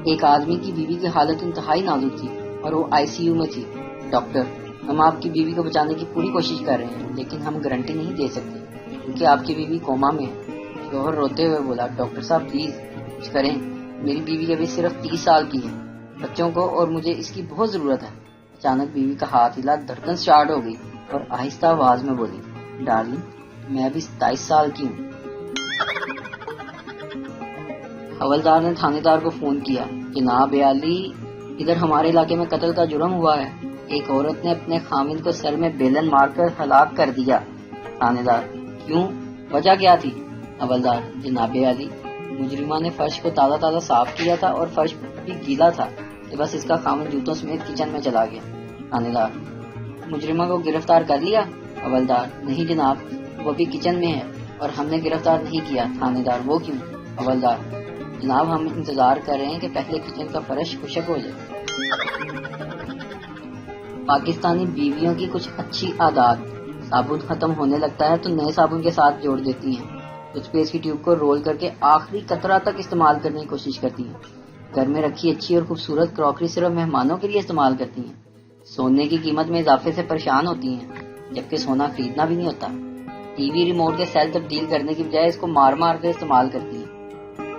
ایک آدمی کی بیوی کی حالت انتہائی نازک تھی اور وہ ICU میں تھی۔ ڈاکٹر، ہم آپ کی بیوی کو بچانے کی پوری کوشش کر رہے ہیں، لیکن ہم گارنٹی نہیں دے سکتے کیونکہ آپ کی بیوی کوما میں ہے۔ شوہر روتے ہوئے بولا، ڈاکٹر صاحب پلیز کچھ کریں، میری بیوی ابھی صرف 30 سال کی ہے، بچوں کو اور مجھے اس کی بہت ضرورت ہے۔ اچانک بیوی کا ہاتھ ہلا، دھڑکن سٹارٹ ہو گئی اور آہستہ آواز میں بولی، ڈارلنگ میں ابھی 27 سال کی ہوں۔ حوالدار نے تھانے دار کو فون کیا، جناب عالی، ادھر ہمارے علاقے میں قتل کا جرم ہوا ہے، ایک عورت نے اپنے خامند کو سر میں بیلن مار کر ہلاک کر دیا۔ تھانے دار، کیوں؟ وجہ کیا تھی؟ حوالدار، جناب عالی، مجرمہ نے فرش کو تازہ صاف کیا تھا اور فرش بھی گیلا تھا کہ بس اس کا خامند جوتوں سمیت کچن میں چلا گیا۔ تھانے دار، مجرمہ کو گرفتار کر لیا؟ حوالدار، نہیں جناب، وہ بھی کچن میں ہے اور ہم نے گرفتار نہیں کیا۔ تھانے دار، وہ کیوں؟ حوالدار، جناب ہم انتظار کر رہے ہیں کہ پہلے کچن کا فرش خشک ہو جائے۔ پاکستانی بیویوں کی کچھ اچھی عادات: صابن ختم ہونے لگتا ہے تو نئے صابن کے ساتھ جوڑ دیتی ہیں، ٹوتھ پیسٹ کی ٹیوب کو رول کر کے آخری قطرہ تک استعمال کرنے کی کوشش کرتی ہیں، گھر میں رکھی اچھی اور خوبصورت کراکری صرف مہمانوں کے لیے استعمال کرتی ہیں، سونے کی قیمت میں اضافے سے پریشان ہوتی ہیں جبکہ سونا خریدنا بھی نہیں ہوتا، ٹی وی ریموٹ کے سیل تبدیل کرنے کی بجائے اس کو مار کر استعمال کرتی ہیں،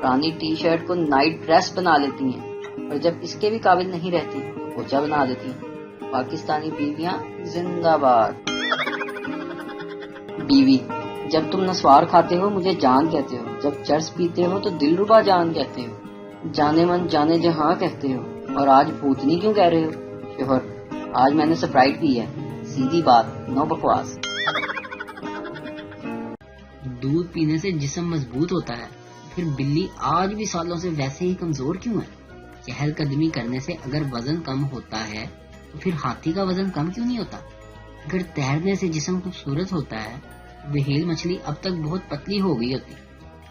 پرانی ٹی شرٹ کو نائٹ ڈریس بنا لیتی ہیں اور جب اس کے بھی قابل نہیں رہتی پوچھا بنا دیتی ہیں۔ پاکستانی بیویاں زندہ باد۔ بیوی: جب تم نسوار کھاتے ہو مجھے جان کہتے ہو، جب چرس پیتے ہو تو دلربا جان کہتے ہو، جانے من جانے جہاں کہتے ہو، اور آج بھوتنی کیوں کہہ رہے ہو؟ شوہر: آج میں نے سپرائٹ پی ہے، سیدھی بات، نو بکواس۔ دودھ پینے سے جسم مضبوط ہوتا ہے، پھر بلی آج بھی سالوں سے ویسے ہی کمزور کیوں ہے؟ چہل قدمی کرنے سے اگر وزن کم ہوتا ہے تو پھر ہاتھی کا وزن کم کیوں نہیں ہوتا؟ اگر تیرنے سے جسم خوبصورت ہوتا ہے تو وہیل مچھلی اب تک بہت پتلی ہو گئی ہوتی۔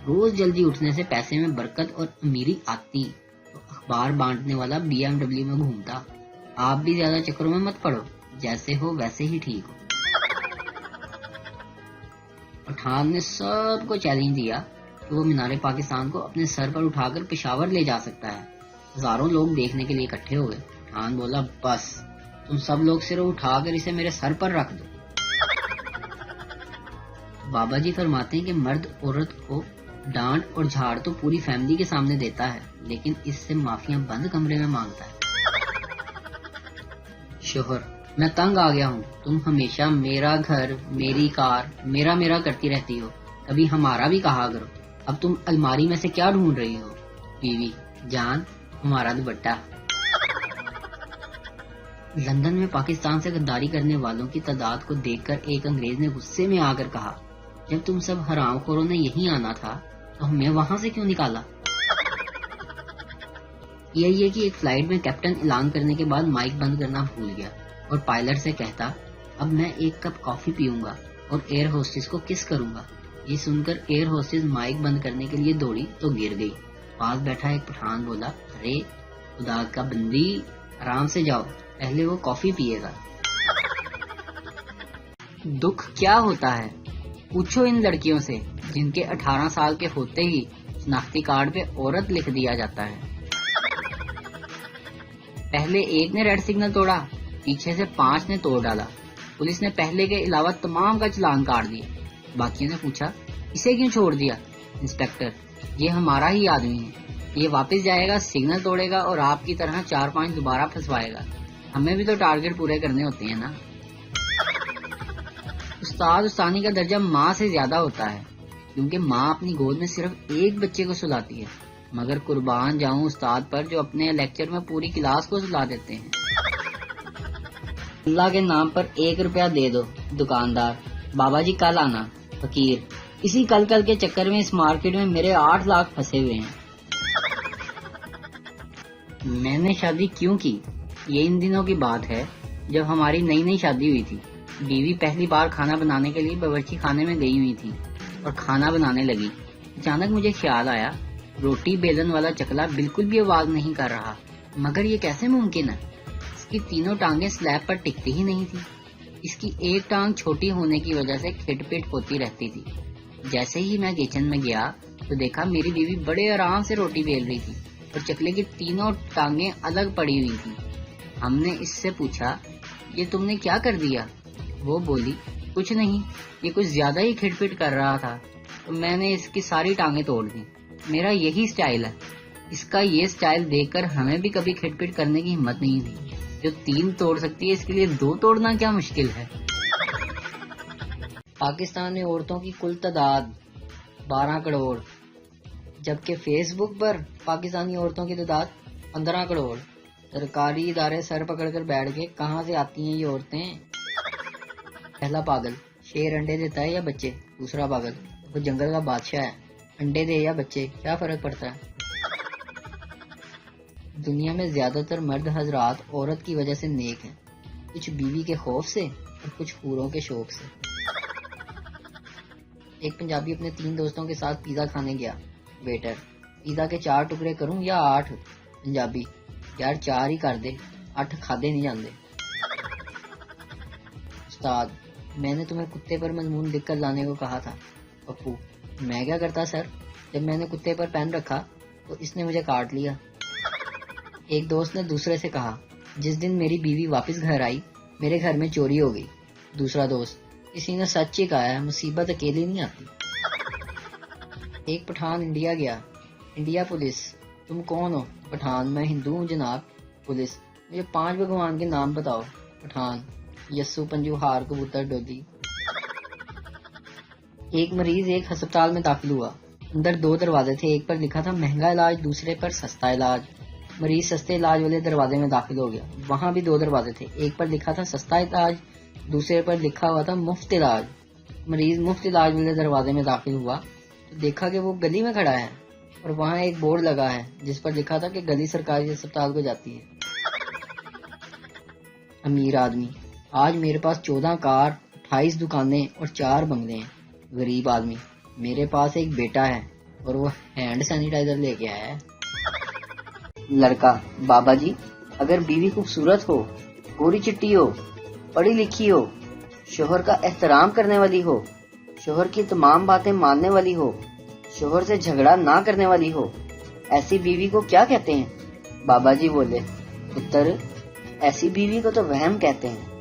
روز جلدی اٹھنے سے پیسے میں برکت اور امیری آتی تو اخبار بانٹنے والا BMW میں گھومتا۔ آپ بھی زیادہ چکروں میں مت پڑو، جیسے ہو ویسے ہی ٹھیک ہو۔ پٹھان نے سب کو چیلنج دیا کہ وہ مینار پاکستان کو اپنے سر پر اٹھا کر پشاور لے جا سکتا ہے۔ ہزاروں لوگ دیکھنے کے لیے اکٹھے ہو گئے۔ پٹھان بولا، بس تم سب لوگ صرف اٹھا کر اسے میرے سر پر رکھ دو۔ بابا جی فرماتے ہیں کہ مرد عورت کو ڈانٹ اور جھاڑ تو پوری فیملی کے سامنے دیتا ہے، لیکن اس سے معافیاں بند کمرے میں مانگتا ہے۔ شوہر: میں تنگ آ گیا ہوں، تم ہمیشہ میرا گھر، میری کار، میرا کرتی رہتی ہو، کبھی ہمارا بھی کہا کرو۔ اب تم الماری میں سے کیا ڈھونڈ رہی ہو؟ بیوی: جان، ہمارا دوپٹہ۔ لندن میں پاکستان سے غداری کرنے والوں کی تعداد کو دیکھ کر ایک انگریز نے غصے میں آ کر کہا، جب تم سب حرام خوروں نے یہیں آنا تھا تو ہمیں وہاں سے کیوں نکالا؟ یہ کہ ایک فلائٹ میں کیپٹن اعلان کرنے کے بعد مائک بند کرنا بھول گیا اور پائلٹ سے کہتا، اب میں ایک کپ کافی پیوں گا اور ایئر ہوسٹس کو کس کروں گا۔ یہ سن کر ایئر ہوسٹس مائک بند کرنے کے لیے دوڑی تو گر گئی۔ پاس بیٹھا ایک پٹھان بولا، ارے خدا کا بندی، آرام سے جاؤ، پہلے وہ کافی پیے گا۔ دکھ کیا ہوتا ہے؟ پوچھو ان لڑکیوں سے جن کے 18 سال کے ہوتے ہی شناختی کارڈ پہ عورت لکھ دیا جاتا ہے۔ پہلے ایک نے ریڈ سگنل توڑا، پیچھے سے 5 نے توڑ ڈالا، پولیس نے پہلے کے علاوہ تمام کا چلان کاٹ دیا۔ باقیوں نے پوچھا، اسے کیوں چھوڑ دیا؟ انسپیکٹر: یہ ہمارا ہی آدمی ہے، یہ واپس جائے گا، سگنل توڑے گا اور آپ کی طرح 4-5 دوبارہ پھنسوائے گا، ہمیں بھی تو ٹارگٹ پورے کرنے ہوتے ہیں نا۔ استاد استانی کا درجہ ماں سے زیادہ ہوتا ہے، کیونکہ ماں اپنی گود میں صرف ایک بچے کو سلاتی ہے، مگر قربان جاؤں استاد پر جو اپنے لیکچر میں پوری کلاس کو سلا دیتے ہیں۔ اللہ کے نام پر 1 روپیہ دے دو، دکاندار: بابا جی کل آنا۔ فقیر: اسی کل کے چکر میں اس مارکیٹ میں میرے 8 لاکھ پھنسے ہوئے ہیں۔ میں نے شادی کیوں کی؟ یہ ان دنوں کی بات ہے جب ہماری نئی شادی ہوئی تھی۔ بیوی پہلی بار کھانا بنانے کے لیے باورچی خانے میں گئی ہوئی تھی اور کھانا بنانے لگی۔ اچانک مجھے خیال آیا، روٹی بیلن والا چکلا بالکل بھی آواز نہیں کر رہا، مگر یہ کیسے ممکن ہے؟ اس کی تینوں ٹانگیں سلیب پر ٹکتی ہی نہیں تھی۔ اس کی ایک ٹانگ چھوٹی ہونے کی وجہ سے کھٹ پٹ ہوتی رہتی تھی۔ جیسے ہی میں کچن میں گیا تو دیکھا میری بیوی بڑے آرام سے روٹی بیل رہی تھی۔ اور چکلے کی تینوں ٹانگیں الگ پڑی ہوئی تھی۔ ہم نے اس سے پوچھا یہ تم نے کیا کر دیا؟ وہ بولی کچھ نہیں، یہ کچھ زیادہ ہی کھٹ پٹ کر رہا تھا تو میں نے اس کی ساری ٹانگیں توڑ دی۔ میرا یہی سٹائل ہے۔ اس کا یہ سٹائل دیکھ کر ہمیں بھی کبھی کھٹ پٹ کرنے کی ہمت نہیں ہوئی۔ جو 3 توڑ سکتی ہے اس کے لیے 2 توڑنا کیا مشکل ہے۔ پاکستان میں عورتوں کی کل تعداد 12 کروڑ، جبکہ فیس بک پر پاکستانی عورتوں کی تعداد 15 کروڑ۔ سرکاری ادارے سر پکڑ کر بیٹھ گئے، کہاں سے آتی ہیں یہ عورتیں؟ پہلا پاگل، شیر انڈے دیتا ہے یا بچے؟ دوسرا پاگل، وہ جنگل کا بادشاہ ہے، انڈے دے یا بچے کیا فرق پڑتا ہے؟ دنیا میں زیادہ تر مرد حضرات عورت کی وجہ سے نیک ہیں، کچھ بیوی کے خوف سے اور کچھ حوروں کے شوق سے۔ ایک پنجابی اپنے 3 دوستوں کے ساتھ پیزا کھانے گیا۔ ویٹر، پیزا کے 4 ٹکڑے کروں یا 8؟ پنجابی، یار 4 ہی کر دے، 8 کھادے نہیں جاندے۔ استاد، میں نے تمہیں کتے پر مضمون لکھ کر لانے کو کہا تھا۔ پپو، میں کیا کرتا سر، جب میں نے کتے پر پین رکھا تو اس نے مجھے کاٹ لیا۔ ایک دوست نے دوسرے سے کہا، جس دن میری بیوی واپس گھر آئی میرے گھر میں چوری ہو گئی۔ دوسرا دوست، کسی نے سچ ہی کہا ہے، مصیبت اکیلی نہیں آتی۔ ایک پٹھان انڈیا گیا۔ انڈیا پولیس، تم کون ہو؟ پٹھان، میں ہندو ہوں جناب۔ پولیس، مجھے 5 بھگوان کے نام بتاؤ۔ پٹھان، یسو، پنجو، ہار، کبوتر، ڈولی۔ ایک مریض ایک ہسپتال میں داخل ہوا۔ اندر 2 دروازے تھے، ایک پر لکھا تھا مہنگا علاج، دوسرے پر سستا علاج۔ مریض سستے علاج والے دروازے میں داخل ہو گیا۔ وہاں بھی 2 دروازے تھے، ایک پر لکھا تھا سستا علاج، دوسرے پر لکھا ہوا تھا مفت علاج۔ مریض مفت علاج والے دروازے میں داخل ہوا تو دیکھا کہ وہ گلی میں کھڑا ہے اور وہاں ایک بورڈ لگا ہے جس پر لکھا تھا کہ گلی سرکاری اسپتال کو جاتی ہے۔ امیر آدمی، آج میرے پاس 14 کار، 28 دکانیں اور 4 بنگلے ہیں۔ غریب آدمی، میرے پاس ایک بیٹا ہے اور وہ ہینڈ سینیٹائزر لے کے آیا ہے۔ لڑکا، بابا جی، اگر بیوی خوبصورت ہو، پوری چٹی ہو، پڑھی لکھی ہو، شوہر کا احترام کرنے والی ہو، شوہر کی تمام باتیں ماننے والی ہو، شوہر سے جھگڑا نہ کرنے والی ہو، ایسی بیوی کو کیا کہتے ہیں؟ بابا جی بولے، پتر، ایسی بیوی کو تو وہم کہتے ہیں۔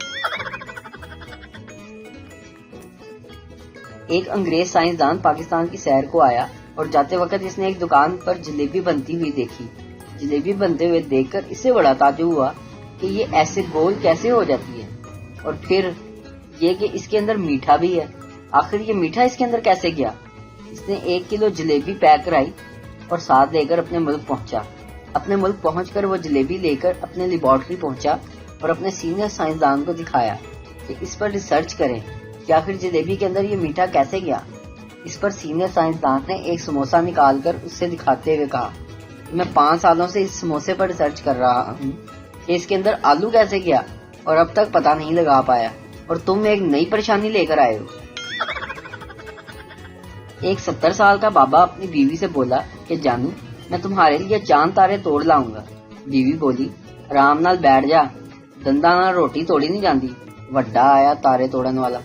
ایک انگریز سائنسدان پاکستان کی سیر کو آیا اور جاتے وقت اس نے ایک دکان پر جلیبی بنتی ہوئی دیکھی۔ جلیبی بنتے ہوئے دیکھ کر اسے بڑا تعجب ہوا کہ یہ ایسے گول کیسے ہو جاتی ہے، اور پھر یہ کہ اس کے اندر میٹھا بھی ہے، آخر یہ میٹھا اس کے اندر کیسے گیا؟ اس نے 1 کلو جلیبی پیک کرائی اور ساتھ لے کر اپنے ملک پہنچا۔ اپنے ملک پہنچ کر وہ جلیبی لے کر اپنے لیبارٹری پہنچا اور اپنے سینئر سائنسدان کو دکھایا کہ اس پر ریسرچ کریں کہ آخر جلیبی کے اندر یہ میٹھا کیسے گیا۔ اس پر سینئر سائنسدان نے ایک سموسہ نکال کر اس سے دکھاتے ہوئے کہا، میں 5 سالوں سے اس سموسے پر ریسرچ کر رہا ہوں کہ اس کے اندر آلو کیسے گیا اور اب تک پتہ نہیں لگا پایا، اور تم ایک نئی پریشانی لے کر آئے ہو۔ ایک 70 سال کا بابا اپنی بیوی سے بولا کہ جانو، میں تمہارے لیے چاند تارے توڑ لاؤں گا۔ بیوی بولی، آرام نال بیٹھ جا، دندا نال روٹی توڑی نہیں جاندی، وڈا آیا تارے توڑن والا۔